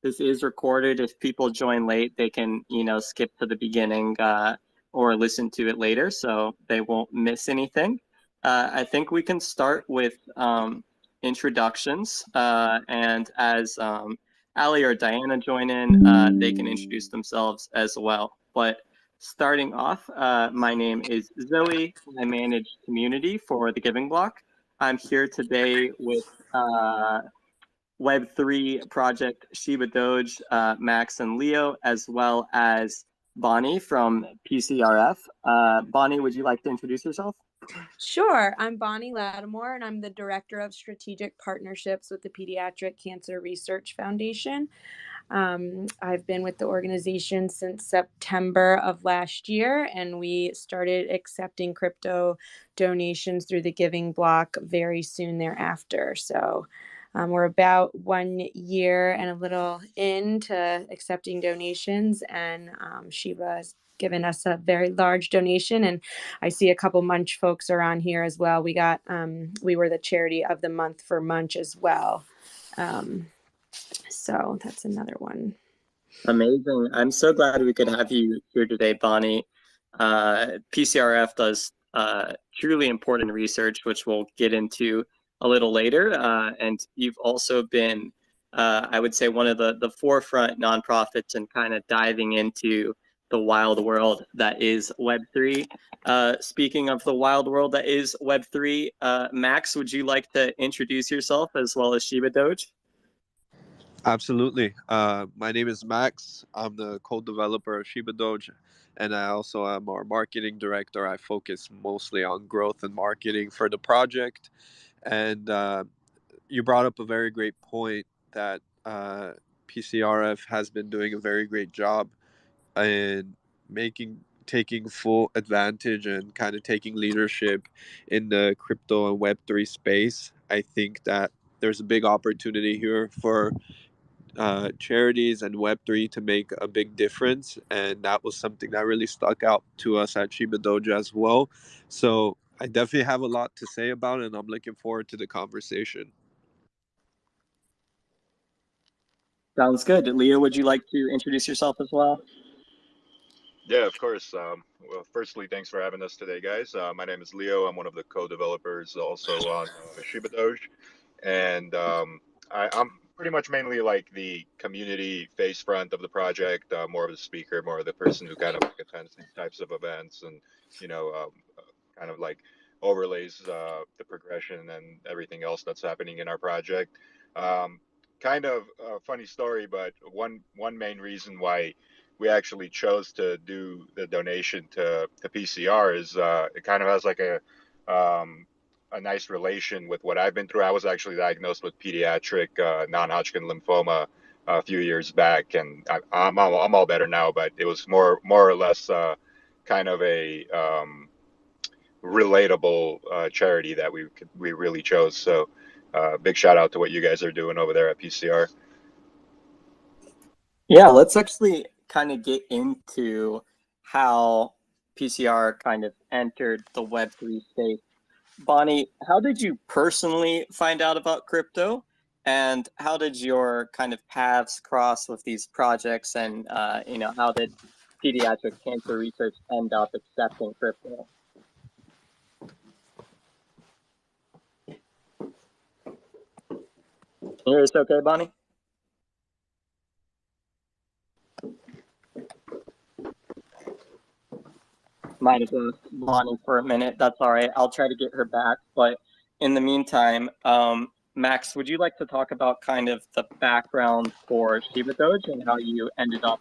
This is recorded. If people join late, they can, skip to the beginning or listen to it later, so they won't miss anything. I think we can start with introductions, and as Ali or Diana join in, they can introduce themselves as well. But starting off, my name is Zoe. I manage community for the Giving Block. I'm here today with Web3 project Shibadoge, Max and Leo, as well as Bonnie from PCRF. Bonnie, would you like to introduce yourself? Sure. I'm Bonnie Lattimore, and I'm the Director of Strategic Partnerships with the Pediatric Cancer Research Foundation. I've been with the organization since September of last year, and we started accepting crypto donations through the Giving Block very soon thereafter. So we're about 1 year and a little into accepting donations, and Shiba has given us a very large donation, and I see a couple Munch folks are on here as well. We were the charity of the month for Munch as well. So that's another one. Amazing. I'm so glad we could have you here today, Bonnie. PCRF does truly important research, which we'll get into a little later. And you've also been, I would say, one of the forefront nonprofits and kind of diving into the wild world that is Web3. Speaking of the wild world that is Web3, Max, would you like to introduce yourself as well as Shibadoge? Absolutely. My name is Max. I'm the co-developer of Shibadoge, and I also am our marketing director. I focus mostly on growth and marketing for the project. And you brought up a very great point that PCRF has been doing a very great job in taking full advantage and kind of taking leadership in the crypto and Web3 space. I think that there's a big opportunity here for charities and Web3 to make a big difference. And that was something that really stuck out to us at Shibadoge as well. So I definitely have a lot to say about it, and I'm looking forward to the conversation. Sounds good. Leo, would you like to introduce yourself as well? Yeah, of course. Well, firstly, thanks for having us today, guys. My name is Leo. I'm one of the co-developers also on Shibadoge. And I'm pretty much mainly like the community face front of the project, more of the speaker, more of the person who kind of like attends these types of events and, kind of like overlays the progression and everything else that's happening in our project. Kind of a funny story, but one main reason why we actually chose to do the donation to PCR is it kind of has like a nice relation with what I've been through. I was actually diagnosed with pediatric non-Hodgkin lymphoma a few years back, and I'm all better now. But it was more or less kind of a relatable charity that we really chose. So big shout out to what you guys are doing over there at PCR. Yeah, let's actually kind of get into how PCR kind of entered the Web3 space. Bonnie, how did you personally find out about crypto? And how did your kind of paths cross with these projects? And, how did pediatric cancer research end up accepting crypto? Can you hear us okay, Bonnie? Might have lost Bonnie for a minute. That's all right. I'll try to get her back. But in the meantime, Max, would you like to talk about kind of the background for Shibadoge and how you ended up,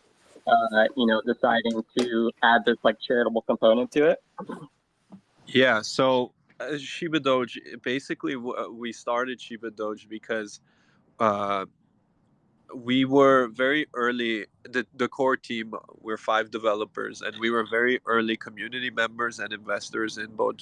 deciding to add this like charitable component to it? Yeah, so Shibadoge, basically we started Shibadoge because we were very early, the core team, we're 5 developers, and we were very early community members and investors in both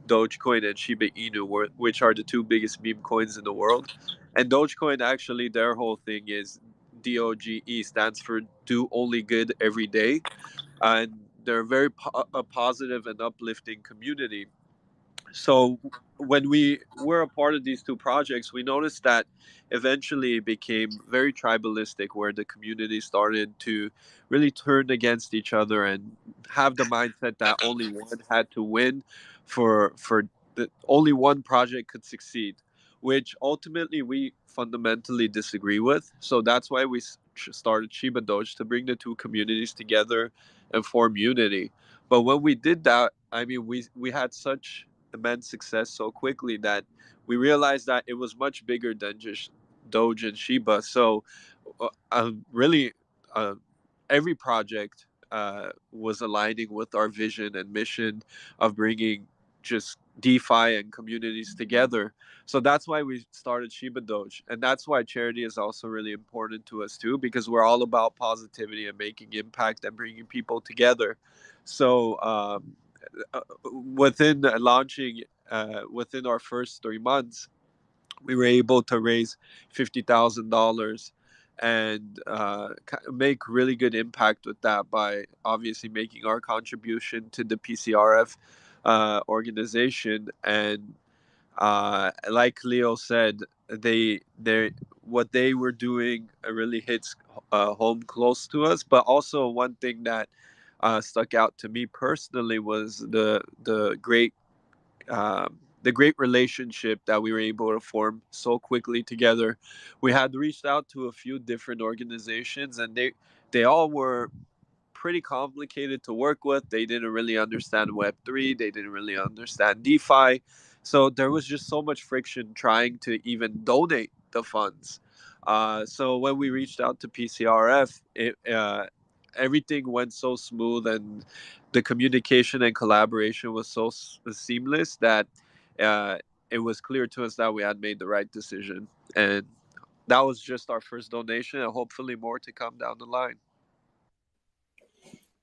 Dogecoin and Shiba Inu, which are the 2 biggest meme coins in the world. And Dogecoin, actually, their whole thing is DOGE, stands for do only good every day. And they're a very positive and uplifting community. So when we were a part of these two projects, we noticed that eventually it became very tribalistic, where the community started to really turn against each other and have the mindset that only one had to win for only one project could succeed, which ultimately we fundamentally disagree with. So that's why we started Shiba Doge, to bring the two communities together and form unity. But when we did that, I mean, we had such immense success so quickly that we realized that it was much bigger than just Doge and Shiba. So, really, uh, every project was aligning with our vision and mission of bringing just DeFi and communities together. So that's why we started Shiba Doge, and that's why charity is also really important to us too, because we're all about positivity and making impact and bringing people together. So within launching, within our first 3 months, we were able to raise $50,000 and make really good impact with that by obviously making our contribution to the PCRF organization. And like Leo said, they what they were doing really hits home close to us. But also one thing that stuck out to me personally was the great relationship that we were able to form so quickly together. We had reached out to a few different organizations, and they all were pretty complicated to work with. They didn't really understand Web3. They didn't really understand DeFi. So there was just so much friction trying to even donate the funds. So when we reached out to PCRF, everything went so smooth, and the communication and collaboration was so seamless that uh, it was clear to us that we had made the right decision. And that was just our first donation, and hopefully more to come down the line.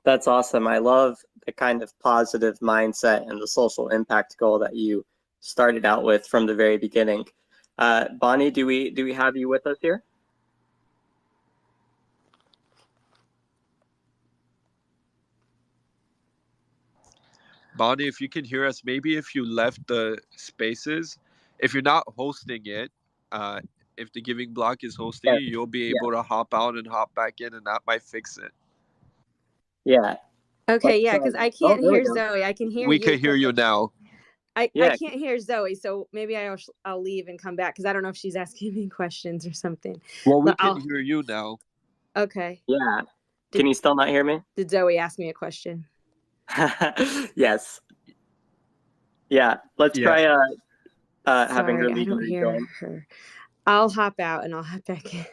That's awesome. I love the kind of positive mindset and the social impact goal that you started out with from the very beginning. Bonnie, do we have you with us here? Bonnie, if you can hear us, maybe if you left the spaces, if you're not hosting it, uh, if the giving block is hosting Yes. it, you'll be Yeah. able to hop out and hop back in, and that might fix it. Yeah. Okay, yeah, because I Oh, can't there we hear go. Zoe. I can hear We you. can hear you now. I Yeah. can't hear Zoe, so maybe I'll leave and come back because I don't know if she's asking me questions or something. Well, we But can hear you now. Okay. Yeah. Can you still not hear me? Did Zoe ask me a question? Yes. Yeah. Let's try having her Sorry, I leave and don't hear rejoin. her. I'll hop out and I'll hop back in.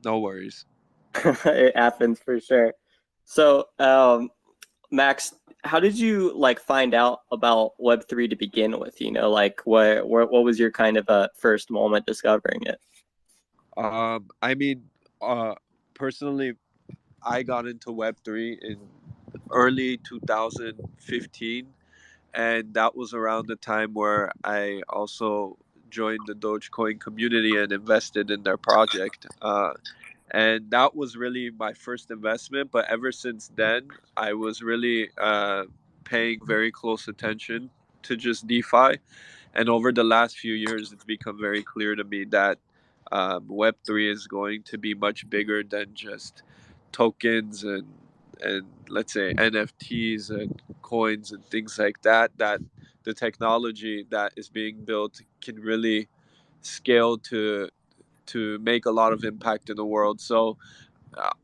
No worries. It happens for sure. So, Max, how did you like find out about Web3 to begin with? You know, like what was your kind of first moment discovering it? I mean, personally, I got into Web3 in early 2015, and that was around the time where I also joined the Dogecoin community and invested in their project. And that was really my first investment. But ever since then, I was really paying very close attention to just DeFi. And over the last few years, it's become very clear to me that Web3 is going to be much bigger than just tokens and let's say NFTs and coins and things like that. That the technology that is being built can really scale to make a lot of impact in the world. So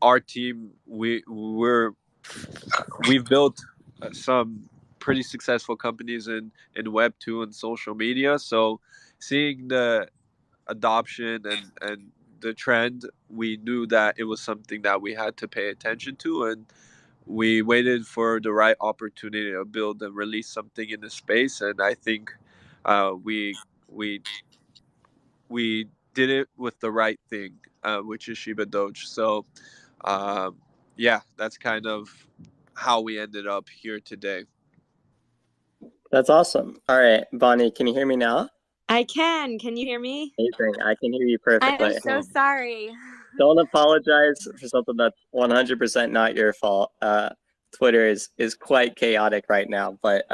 our team, we've built some pretty successful companies in Web 2 and social media. So seeing the adoption and the trend, we knew that it was something that we had to pay attention to, and we waited for the right opportunity to build and release something in the space. And I think we we we did it with the right thing, which is Shiba Doge. So um, yeah, that's kind of how we ended up here today. That's awesome. All right, Bonnie, can you hear me now? I can. Can you hear me? Amazing. I can hear you I perfectly. am so sorry. Don't apologize for something that's 100% not your fault. Twitter is quite chaotic right now, but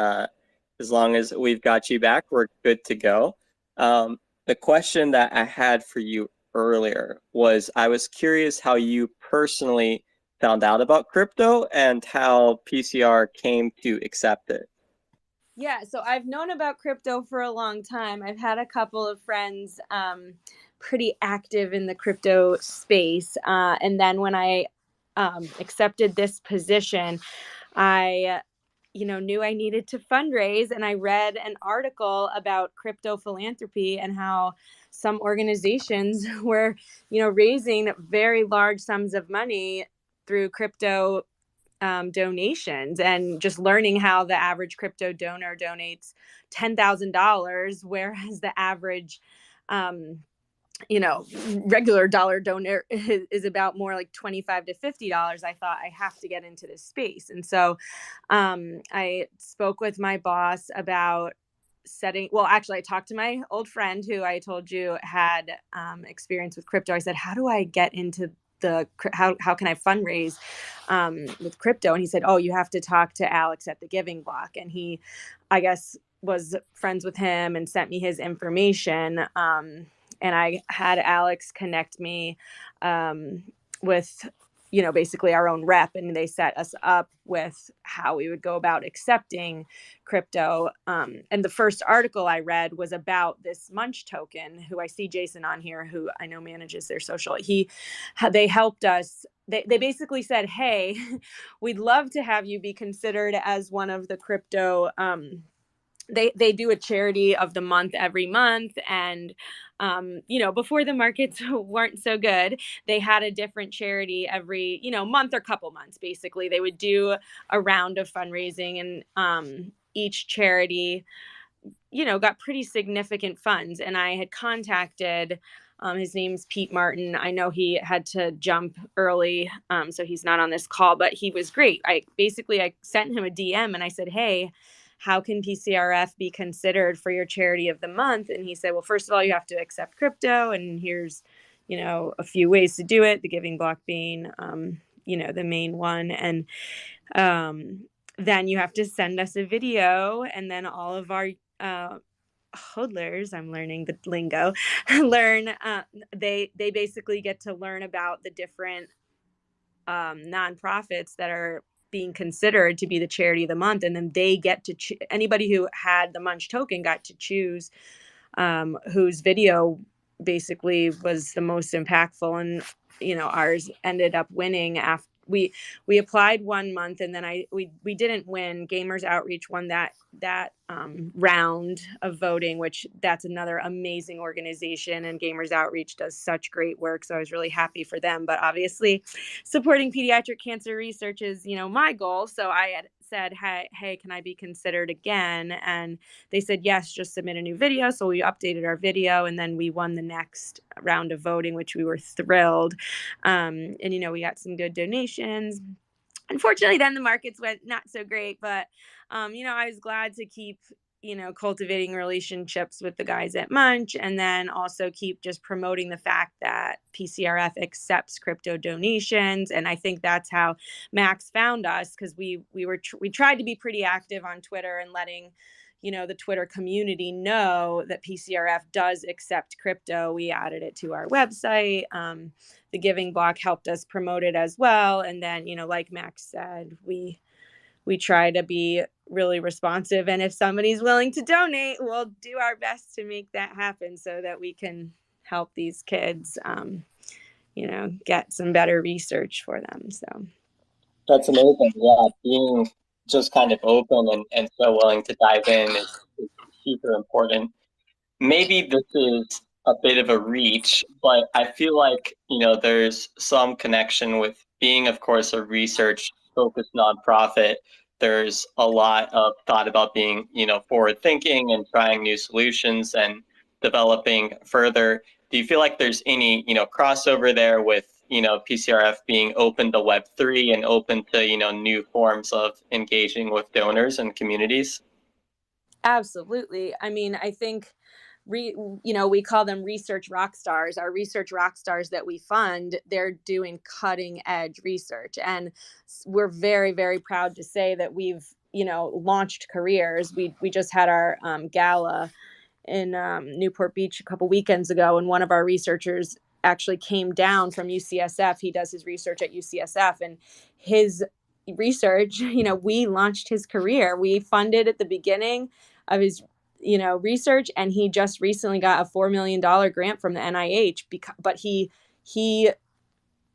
as long as we've got you back, we're good to go. The question that I had for you earlier was, I was curious how you personally found out about crypto and how PCR came to accept it. Yeah, so I've known about crypto for a long time. I've had a couple of friends pretty active in the crypto space. And then when I accepted this position, I knew I needed to fundraise, and I read an article about crypto philanthropy and how some organizations were, raising very large sums of money through crypto donations, and just learning how the average crypto donor donates $10,000, whereas the average, regular dollar donor is about more like $25 to $50. I thought, I have to get into this space. And so I spoke with my boss about I talked to my old friend who I told you had experience with crypto. I said, how do I get into how can I fundraise with crypto? And he said, oh, you have to talk to Alex at the Giving Block. And he, I guess, was friends with him and sent me his information. And I had Alex connect me with, basically our own rep, and they set us up with how we would go about accepting crypto. And the first article I read was about this Munch token, who I see Jason on here, who I know manages their social. They helped us. They basically said, hey, we'd love to have you be considered as one of the crypto, they do a charity of the month every month. And, before the markets weren't so good, they had a different charity every, month or couple months. Basically, they would do a round of fundraising, and each charity, got pretty significant funds. And I had contacted, his name's Pete Martin. I know he had to jump early, so he's not on this call, but he was great. I sent him a DM and I said, hey, how can PCRF be considered for your charity of the month? And he said, well, first of all, you have to accept crypto, and here's, a few ways to do it, the Giving Block being, the main one. And then you have to send us a video, and then all of our hodlers, I'm learning the lingo, they basically get to learn about the different nonprofits that are being considered to be the charity of the month. And then they get to anybody who had the Munch token got to choose whose video basically was the most impactful. And ours ended up winning after we applied 1 month, and then we didn't win. Gamers Outreach won that round of voting, which that's another amazing organization, and Gamers Outreach does such great work. So I was really happy for them. But obviously, supporting pediatric cancer research is my goal. So I had said, hey, can I be considered again? And they said, yes, just submit a new video. So we updated our video, and then we won the next round of voting, which we were thrilled. And, we got some good donations. Unfortunately, then the markets went not so great, but, I was glad to keep, cultivating relationships with the guys at Munch, and then also keep just promoting the fact that PCRF accepts crypto donations. And I think that's how Max found us, because we tried to be pretty active on Twitter and letting, the Twitter community know that PCRF does accept crypto. We added it to our website. The Giving Block helped us promote it as well. And then, like Max said, we try to be really responsive. And if somebody's willing to donate, we'll do our best to make that happen so that we can help these kids, get some better research for them. So That's amazing. Yeah, being just kind of open and so willing to dive in is super important. Maybe this is a bit of a reach, but I feel like, there's some connection with being, of course, a research-focused nonprofit. There's a lot of thought about being, forward-thinking and trying new solutions and developing further. Do you feel like there's any, crossover there with, PCRF being open to Web3 and open to, new forms of engaging with donors and communities? absolutely. I mean, I think we call them research rock stars. Our research rock stars that we fund, they're doing cutting edge research. And we're very, very proud to say that we've, launched careers. We just had our gala in Newport Beach a couple weekends ago, and one of our researchers actually came down from UCSF. He does his research at UCSF, and his research, we launched his career. We funded at the beginning of his research, and he just recently got a $4 million grant from the NIH. But he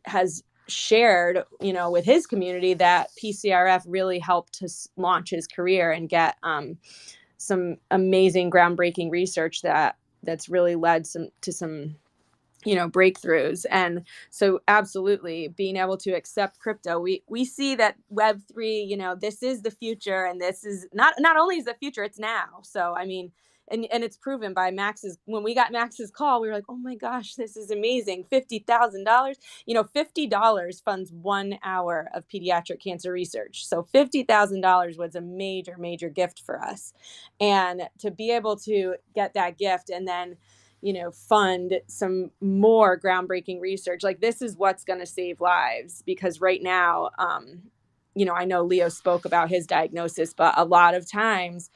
has shared, with his community that PCRF really helped to launch his career and get some amazing groundbreaking research that's really led to some breakthroughs. And so absolutely being able to accept crypto, we see that Web3, this is the future, and this is not only is the future, it's now. So I mean, and it's proven by when we got Max's call, we were like, oh my gosh, this is amazing. $50,000, $50 funds 1 hour of pediatric cancer research. So $50,000 was a major, major gift for us. And to be able to get that gift and then fund some more groundbreaking research. Like, this is what's going to save lives, because right now, I know Leo spoke about his diagnosis, but a lot of times,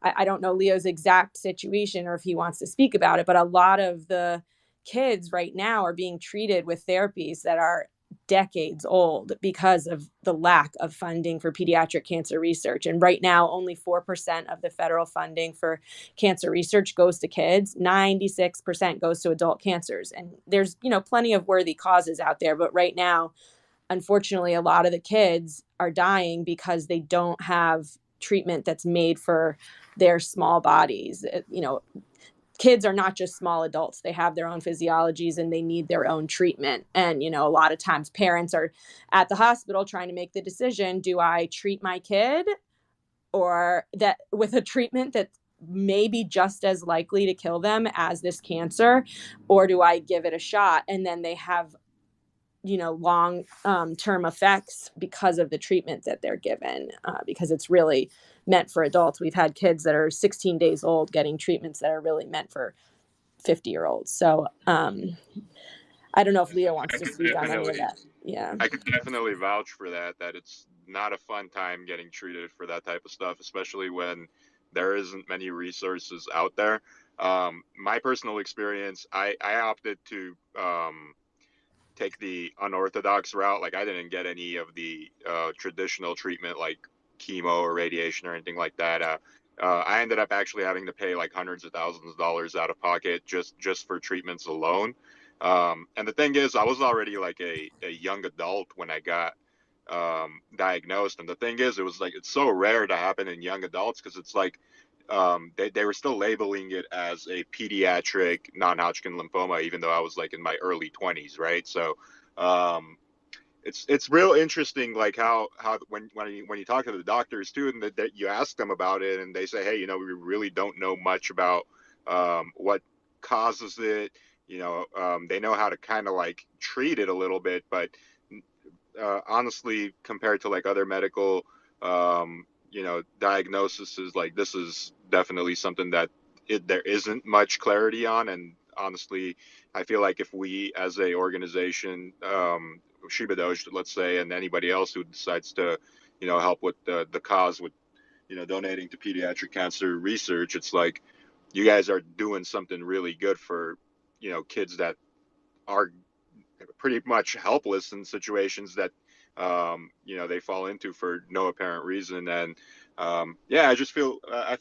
I don't know Leo's exact situation or if he wants to speak about it, but a lot of the kids right now are being treated with therapies that are decades old because of the lack of funding for pediatric cancer research. And right now, only 4% of the federal funding for cancer research goes to kids. 96% goes to adult cancers. And there's, plenty of worthy causes out there. But right now, unfortunately, a lot of the kids are dying because they don't have treatment that's made for their small bodies. Kids are not just small adults. They have their own physiologies and they need their own treatment. And, a lot of times parents are at the hospital trying to make the decision, do I treat my kid or that with a treatment that's maybe just as likely to kill them as this cancer, or do I give it a shot? And then they have, long term effects because of the treatment that they're given, because it's really meant for adults. We've had kids that are 16 days old getting treatments that are really meant for 50-year-olds. So I don't know if Leo wants to speak on any of that. Yeah. I can definitely vouch for that it's not a fun time getting treated for that type of stuff, especially when there isn't many resources out there. My personal experience, I opted to take the unorthodox route. Like, I didn't get any of the traditional treatment like chemo or radiation or anything like that. I ended up actually having to pay like hundreds of thousands of dollars out of pocket just for treatments alone. And the thing is, I was already like a young adult when I got diagnosed. And the thing is, it was like, it's so rare to happen in young adults because it's like, they were still labeling it as a pediatric non-Hodgkin lymphoma, even though I was like in my early 20s, right? So it's real interesting, like how when you talk to the doctors too, and that you ask them about it, and they say, hey, we really don't know much about what causes it. They know how to kind of like treat it a little bit, but honestly, compared to like other medical diagnosis, is like, this is definitely something that there isn't much clarity on. And honestly, I feel like if we as a organization, Shibadoge, let's say, and anybody else who decides to, help with the cause with, donating to pediatric cancer research, it's like, you guys are doing something really good for, kids that are pretty much helpless in situations that they fall into for no apparent reason. And I feel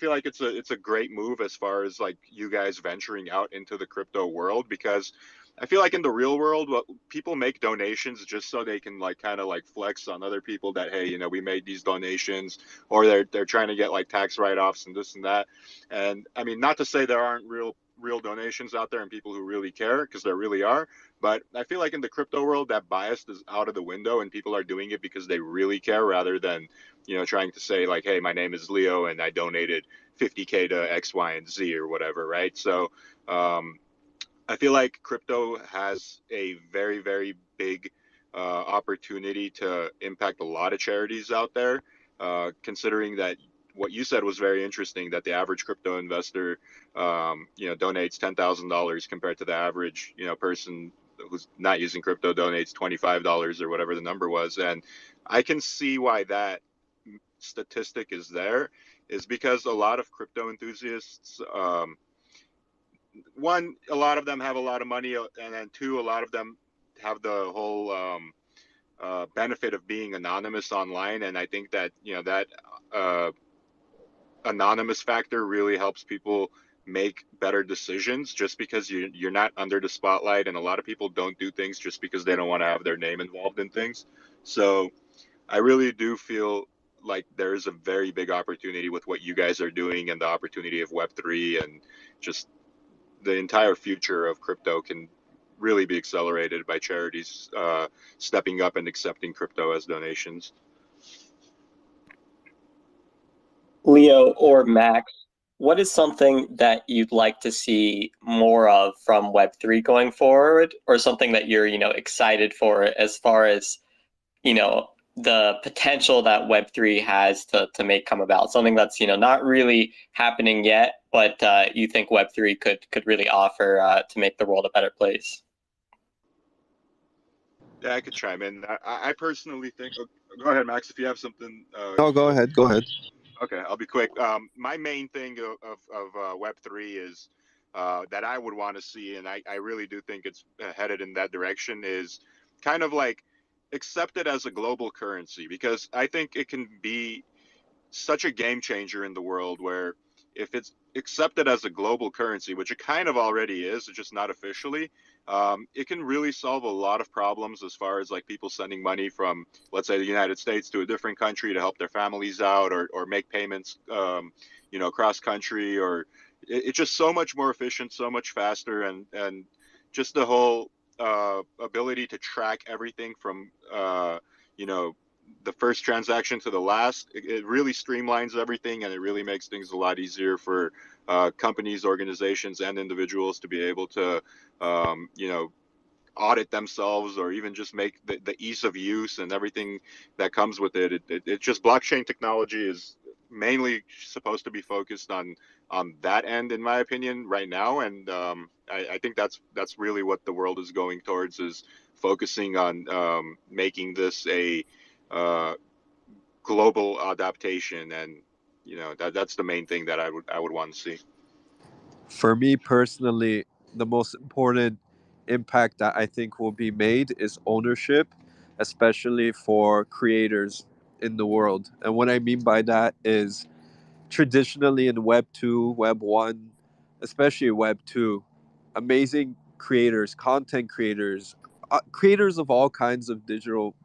like it's a great move as far as like you guys venturing out into the crypto world, because I feel like in the real world, people make donations just so they can like kind of like flex on other people that, hey, we made these donations, or they're trying to get like tax write-offs and this and that. And I mean, not to say there aren't real donations out there and people who really care, because there really are. But I feel like in the crypto world, that bias is out of the window, and people are doing it because they really care, rather than, trying to say like, hey, my name is Leo and I donated 50K to X, Y, and Z or whatever, right? So I feel like crypto has a very, very big opportunity to impact a lot of charities out there, considering that what you said was very interesting, that the average crypto investor, donates $10,000 compared to the average, person who's not using crypto donates $25 or whatever the number was. And I can see why that statistic is there, is because a lot of crypto enthusiasts, one, a lot of them have a lot of money, and then two, a lot of them have the whole benefit of being anonymous online. And I think that that anonymous factor really helps people make better decisions, just because you're not under the spotlight, and a lot of people don't do things just because they don't want to have their name involved in things. So I really do feel like there is a very big opportunity with what you guys are doing, and the opportunity of Web3, and just the entire future of crypto can really be accelerated by charities stepping up and accepting crypto as donations. Leo or Max, what is something that you'd like to see more of from Web3 going forward, or something that you're, excited for, as far as, the potential that Web3 has to make come about? Something that's, not really happening yet, but you think Web3 could really offer to make the world a better place? Yeah, I could chime in. I personally think, go ahead, Max, if you have something. No, go ahead. Okay, I'll be quick. My main thing of Web3 is that I would want to see, and I really do think it's headed in that direction, is kind of like accept it as a global currency, because I think it can be such a game changer in the world, where if it's accepted as a global currency, which it kind of already is, it's just not officially, it can really solve a lot of problems, as far as like people sending money from, let's say, the United States to a different country to help their families out, or make payments, cross country, or it's just so much more efficient, so much faster, and just the whole ability to track everything from, the first transaction to the last. It really streamlines everything, and it really makes things a lot easier for companies, organizations, and individuals to be able to, audit themselves, or even just make the ease of use and everything that comes with it. It just, blockchain technology is mainly supposed to be focused on that end, in my opinion, right now. And I think that's really what the world is going towards, is focusing on making this a global adaptation. And that's the main thing that I would want to see. For me personally, the most important impact that I think will be made is ownership, especially for creators in the world. And what I mean by that is, traditionally in Web 2, Web 1, especially Web 2, amazing creators, content creators, creators of all kinds of digital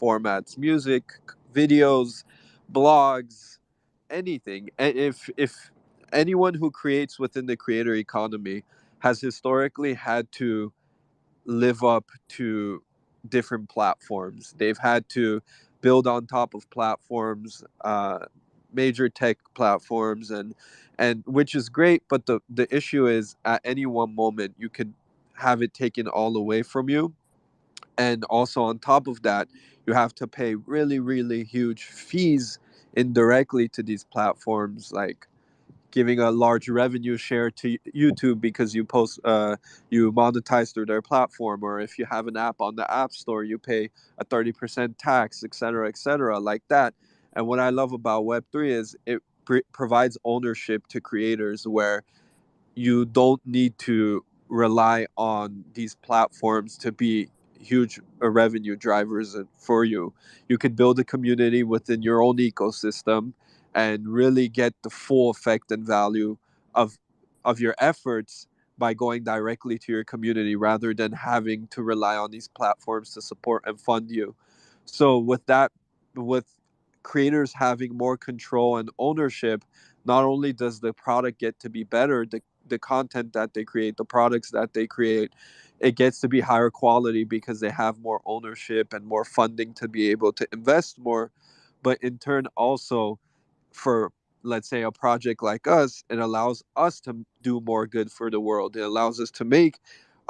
formats, music, videos, blogs, anything. And if anyone who creates within the creator economy has historically had to live up to different platforms. They've had to build on top of platforms, major tech platforms, and which is great. But the issue is, at any one moment you could have it taken all away from you. And also on top of that, you have to pay really, really huge fees indirectly to these platforms, like giving a large revenue share to YouTube because you monetize through their platform, or if you have an app on the App Store, you pay a 30% tax, etc., like that. And what I love about Web3 is it provides ownership to creators, where you don't need to rely on these platforms to be huge revenue drivers for you. You could build a community within your own ecosystem and really get the full effect and value of your efforts by going directly to your community, rather than having to rely on these platforms to support and fund you. So with creators having more control and ownership, not only does the product get to be better, the content that they create, the products that they create, it gets to be higher quality because they have more ownership and more funding to be able to invest more. But in turn, also, for, let's say, a project like us, it allows us to do more good for the world. It allows us to make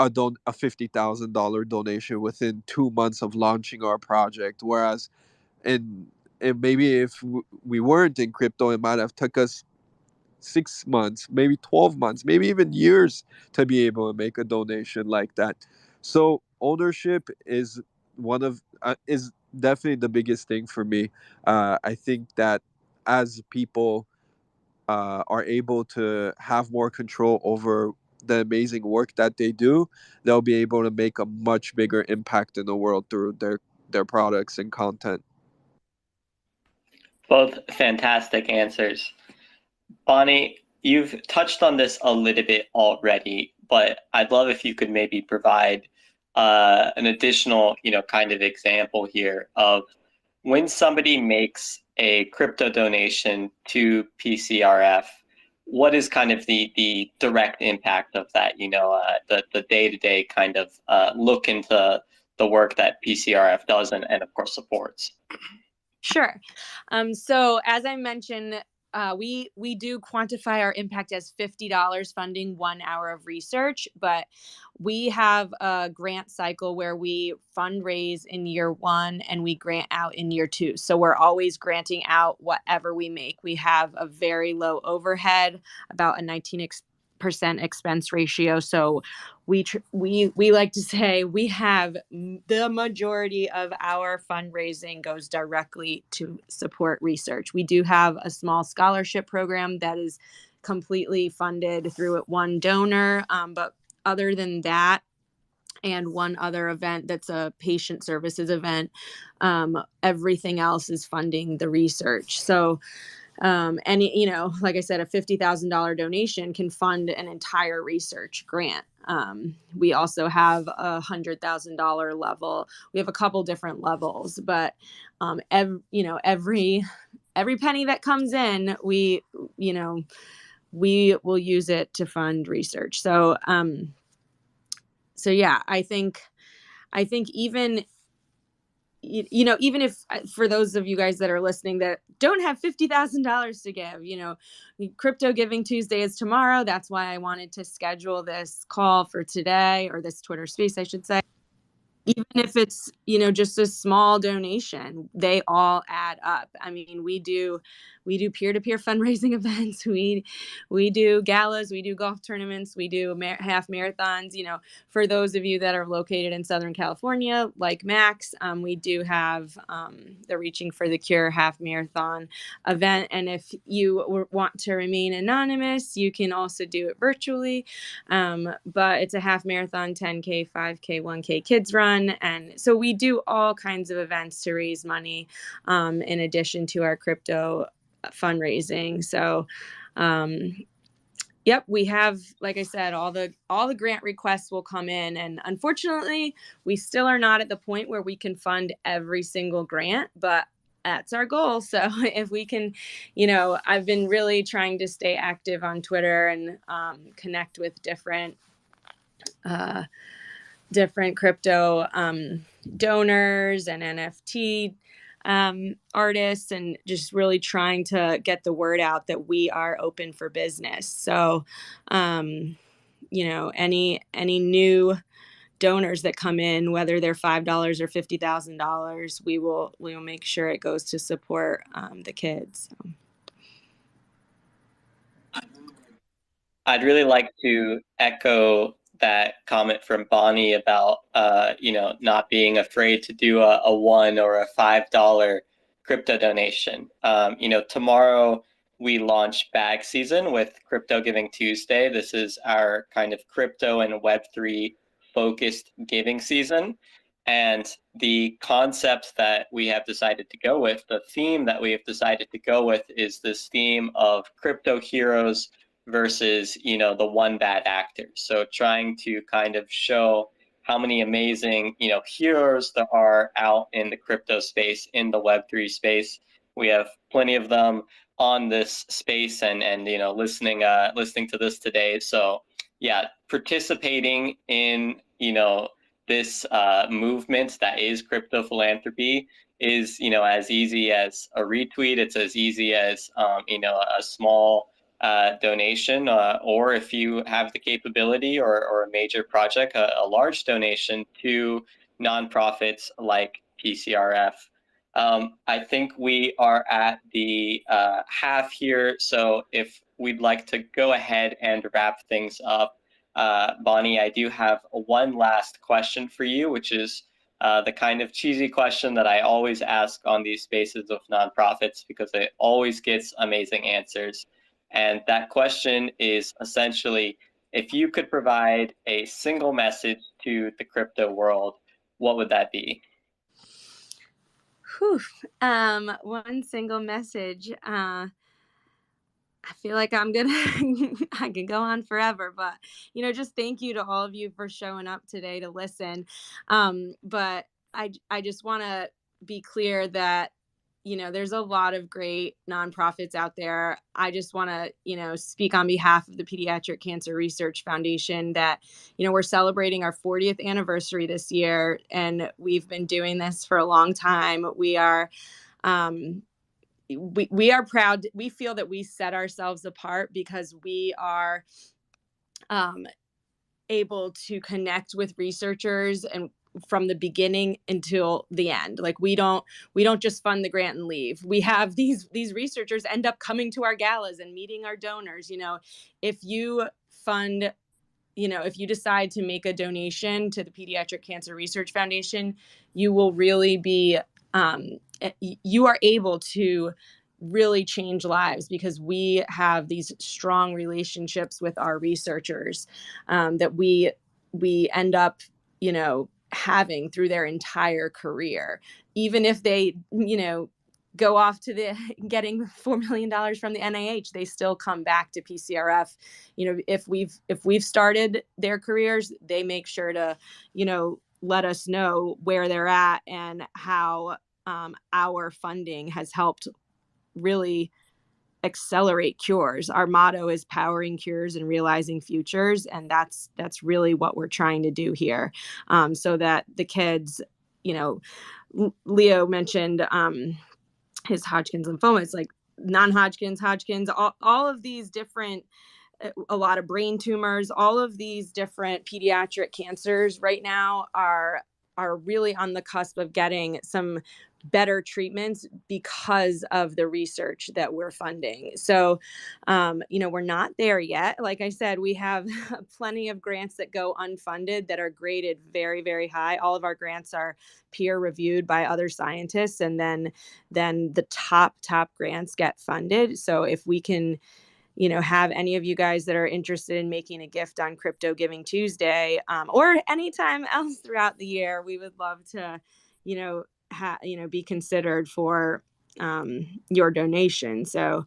a $50,000 donation within 2 months of launching our project, whereas in and maybe if we weren't in crypto, it might have took us 6 months, maybe 12 months, maybe even years to be able to make a donation like that. So ownership is is definitely the biggest thing for me. I think that as people are able to have more control over the amazing work that they do, they'll be able to make a much bigger impact in the world through their products and content. Both fantastic answers. Bonnie, you've touched on this a little bit already, but I'd love if you could maybe provide an additional, kind of example here of when somebody makes a crypto donation to PCRF, what is kind of the direct impact of that, the day-to-day kind of look into the work that PCRF does and of course supports? Sure. So as I mentioned, we do quantify our impact as $50 funding 1 hour of research, but we have a grant cycle where we fundraise in year 1 and we grant out in year 2. So we're always granting out whatever we make. We have a very low overhead, about a 19% expense ratio. So we like to say we have the majority of our fundraising goes directly to support research. We do have a small scholarship program that is completely funded through one donor, but other than that, and one other event that's a patient services event, everything else is funding the research. So any, like I said, a $50,000 donation can fund an entire research grant. We also have a $100,000 level. We have a couple different levels, but every penny that comes in, we will use it to fund research. So yeah, I think even even if, for those of you guys that are listening that don't have $50,000 to give, Crypto Giving Tuesday is tomorrow. That's why I wanted to schedule this call for today, or this Twitter space, I should say. Even if it's, just a small donation, they all add up. I mean, we do peer-to-peer fundraising events. We do galas, we do golf tournaments, we do half marathons. For those of you that are located in Southern California, like Max, we do have the Reaching for the Cure half marathon event. And if you want to remain anonymous, you can also do it virtually. But it's a half marathon, 10K, 5K, 1K kids run. And so we do all kinds of events to raise money in addition to our crypto fundraising. So yep, we have, like I said, all the grant requests will come in, and unfortunately we still are not at the point where we can fund every single grant, but that's our goal. So if we can, I've been really trying to stay active on Twitter and connect with different crypto donors and NFT artists, and just really trying to get the word out that we are open for business. So, any new donors that come in, whether they're $5 or $50,000, we will make sure it goes to support the kids. So. I'd really like to echo that comment from Bonnie about not being afraid to do a $1 or a $5 crypto donation. Tomorrow we launch bag season with Crypto Giving Tuesday. This is our kind of crypto and Web3 focused giving season. And the concept that we have decided to go with, the theme that we have decided to go with, is this theme of crypto heroes versus, the one bad actor. So trying to kind of show how many amazing, heroes there are out in the crypto space, in the Web3 space. We have plenty of them on this space and listening to this today. So yeah, participating in, this movement that is crypto philanthropy is, as easy as a retweet. It's as easy as, a small donation, or if you have the capability or a major project, a large donation to nonprofits like PCRF. I think we are at the half here, so if we'd like to go ahead and wrap things up, Bonnie, I do have one last question for you, which is the kind of cheesy question that I always ask on these spaces of nonprofits because it always gets amazing answers. And that question is essentially, if you could provide a single message to the crypto world, what would that be? Whew. One single message. I feel like I'm gonna I can go on forever, but just thank you to all of you for showing up today to listen. But I just want to be clear that there's a lot of great nonprofits out there. I just want to speak on behalf of the Pediatric Cancer Research Foundation that we're celebrating our 40th anniversary this year, and we've been doing this for a long time. We are we are proud. We feel that we set ourselves apart because we are able to connect with researchers and from the beginning until the end. Like we don't just fund the grant and leave. We have these researchers end up coming to our galas and meeting our donors. If you fund, if you decide to make a donation to the Pediatric Cancer Research Foundation, you will really be you are able to really change lives because we have these strong relationships with our researchers that we end up, having through their entire career. Even if they, go off to the getting $4 million from the NIH, they still come back to PCRF. If we've started their careers, they make sure to, let us know where they're at and how our funding has helped really accelerate cures. Our motto is powering cures and realizing futures, and that's really what we're trying to do here, so that the kids, Leo mentioned his Hodgkin's lymphoma. It's like non-Hodgkin's, Hodgkin's, all of these different, a lot of brain tumors, all of these different pediatric cancers right now are really on the cusp of getting some better treatments because of the research that we're funding. So, we're not there yet. Like I said, we have plenty of grants that go unfunded that are graded very, very high. All of our grants are peer reviewed by other scientists, and then the top grants get funded. So if we can have any of you guys that are interested in making a gift on Crypto Giving Tuesday, or anytime else throughout the year, we would love to, be considered for your donation. So,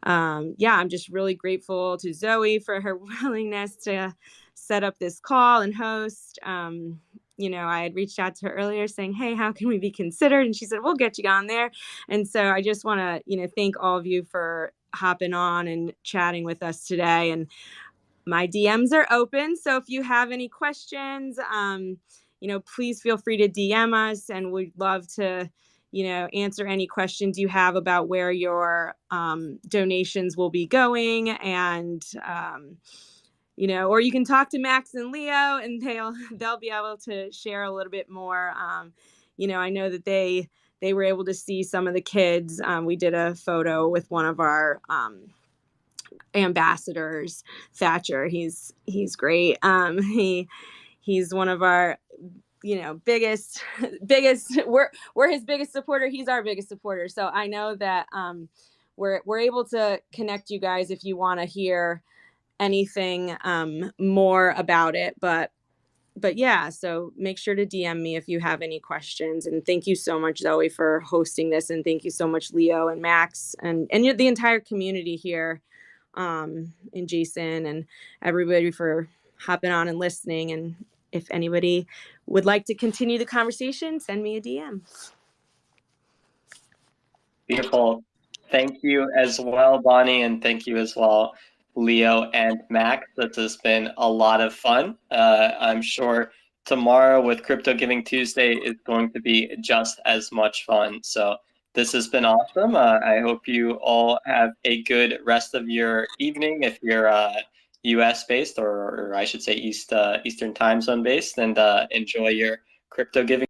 I'm just really grateful to Zoe for her willingness to set up this call and host. I had reached out to her earlier saying, hey, how can we be considered? And she said, we'll get you on there. And so I just want to, thank all of you for hopping on and chatting with us today. And my DMs are open. So if you have any questions, please feel free to DM us, and we'd love to, answer any questions you have about where your donations will be going. And, or you can talk to Max and Leo, and they'll be able to share a little bit more. I know that they were able to see some of the kids. We did a photo with one of our ambassadors, Thatcher. He's great. He's one of our biggest we're his biggest supporter. He's our biggest supporter. So I know that we're able to connect you guys if you want to hear anything more about it. But yeah, so make sure to DM me if you have any questions. And thank you so much, Zoe, for hosting this. And thank you so much, Leo and Max and the entire community here, and Jason and everybody for hopping on and listening. And if anybody would like to continue the conversation, send me a DM. Beautiful. Thank you as well, Bonnie, and thank you as well, Leo and Max. This has been a lot of fun. I'm sure tomorrow with Crypto Giving Tuesday is going to be just as much fun. So this has been awesome. I hope you all have a good rest of your evening if you're US based, or I should say Eastern time zone based, and enjoy your crypto giving.